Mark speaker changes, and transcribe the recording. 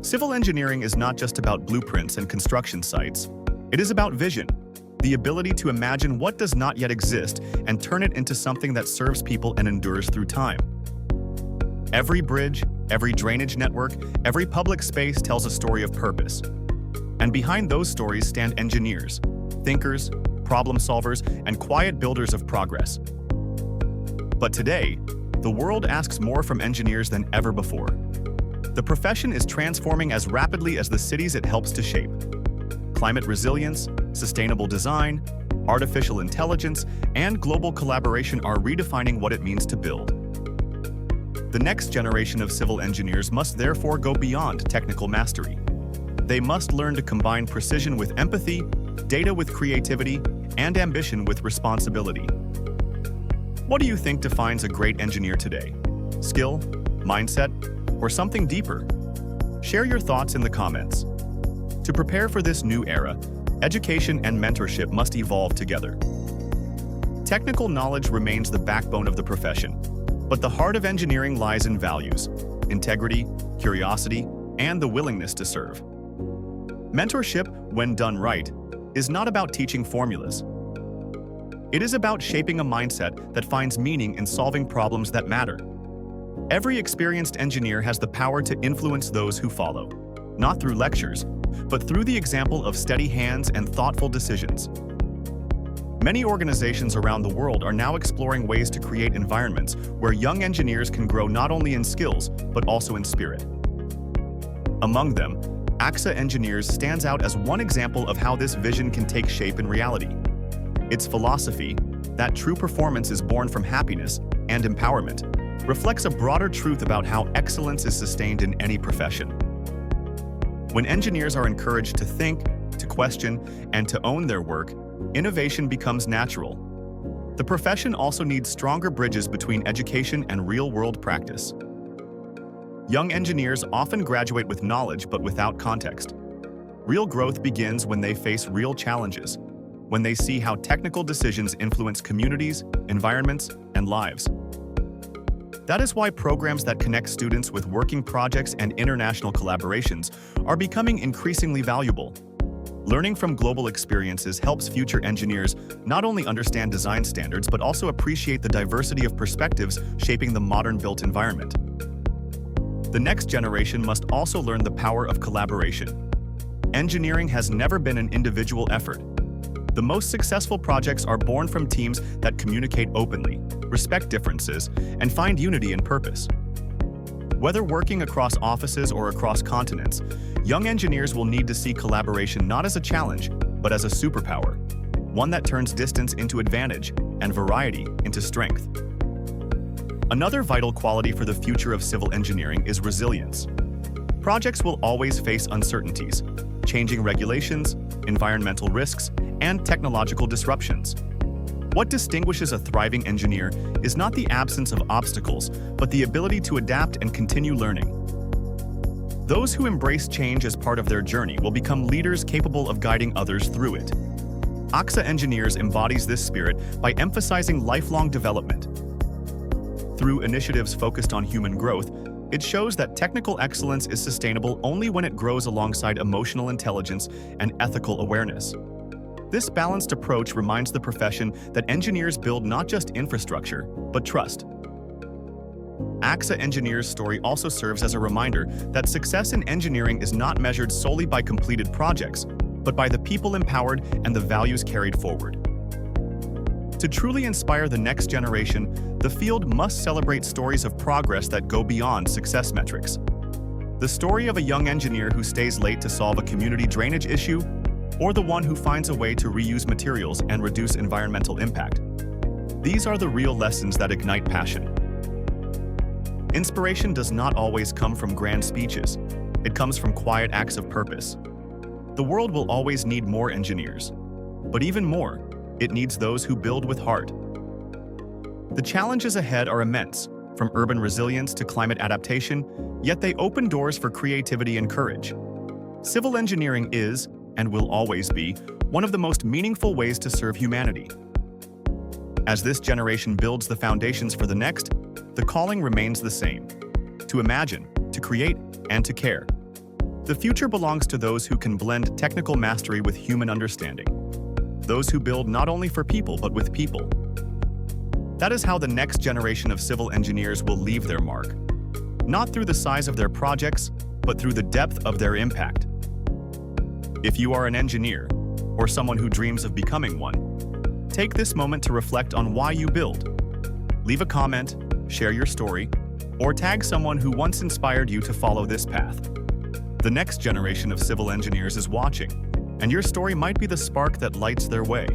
Speaker 1: Civil engineering is not just about blueprints and construction sites. It is about vision, the ability to imagine what does not yet exist and turn it into something that serves people and endures through time. Every bridge, every drainage network, every public space tells a story of purpose. And behind those stories stand engineers, thinkers, problem solvers, and quiet builders of progress. But today, the world asks more from engineers than ever before. The profession is transforming as rapidly as the cities it helps to shape. Climate resilience, sustainable design, artificial intelligence, and global collaboration are redefining what it means to build. The next generation of civil engineers must therefore go beyond technical mastery. They must learn to combine precision with empathy, data with creativity, and ambition with responsibility. What do you think defines a great engineer today? Skill, mindset, or something deeper? Share your thoughts in the comments. To prepare for this new era, education and mentorship must evolve together. Technical knowledge remains the backbone of the profession, but the heart of engineering lies in values, integrity, curiosity, and the willingness to serve. Mentorship, when done right, is not about teaching formulas. It is about shaping a mindset that finds meaning in solving problems that matter. Every experienced engineer has the power to influence those who follow, not through lectures, but through the example of steady hands and thoughtful decisions. Many organizations around the world are now exploring ways to create environments where young engineers can grow not only in skills, but also in spirit. Among them, AXA Engineers stands out as one example of how this vision can take shape in reality. Its philosophy, that true performance is born from happiness and empowerment, reflects a broader truth about how excellence is sustained in any profession. When engineers are encouraged to think, to question, and to own their work, innovation becomes natural. The profession also needs stronger bridges between education and real-world practice. Young engineers often graduate with knowledge but without context. Real growth begins when they face real challenges, when they see how technical decisions influence communities, environments, and lives. That is why programs that connect students with working projects and international collaborations are becoming increasingly valuable. Learning from global experiences helps future engineers not only understand design standards but also appreciate the diversity of perspectives shaping the modern built environment. The next generation must also learn the power of collaboration. Engineering has never been an individual effort. The most successful projects are born from teams that communicate openly, respect differences, and find unity in purpose. Whether working across offices or across continents, young engineers will need to see collaboration not as a challenge, but as a superpower, one that turns distance into advantage and variety into strength. Another vital quality for the future of civil engineering is resilience. Projects will always face uncertainties, changing regulations, environmental risks, and technological disruptions. What distinguishes a thriving engineer is not the absence of obstacles, but the ability to adapt and continue learning. Those who embrace change as part of their journey will become leaders capable of guiding others through it. AXA Engineers embodies this spirit by emphasizing lifelong development. Through initiatives focused on human growth, it shows that technical excellence is sustainable only when it grows alongside emotional intelligence and ethical awareness. This balanced approach reminds the profession that engineers build not just infrastructure, but trust. AXA Engineers' story also serves as a reminder that success in engineering is not measured solely by completed projects, but by the people empowered and the values carried forward. To truly inspire the next generation, the field must celebrate stories of progress that go beyond success metrics. The story of a young engineer who stays late to solve a community drainage issue, or the one who finds a way to reuse materials and reduce environmental impact. These are the real lessons that ignite passion. Inspiration does not always come from grand speeches. It comes from quiet acts of purpose. The world will always need more engineers. But even more, it needs those who build with heart. The challenges ahead are immense, from urban resilience to climate adaptation, yet they open doors for creativity and courage. Civil engineering is, and will always be, one of the most meaningful ways to serve humanity. As this generation builds the foundations for the next, the calling remains the same: to imagine, to create, and to care. The future belongs to those who can blend technical mastery with human understanding. Those who build not only for people, but with people. That is how the next generation of civil engineers will leave their mark. Not through the size of their projects, but through the depth of their impact. If you are an engineer, or someone who dreams of becoming one, take this moment to reflect on why you build. Leave a comment, share your story, or tag someone who once inspired you to follow this path. The next generation of civil engineers is watching, and your story might be the spark that lights their way.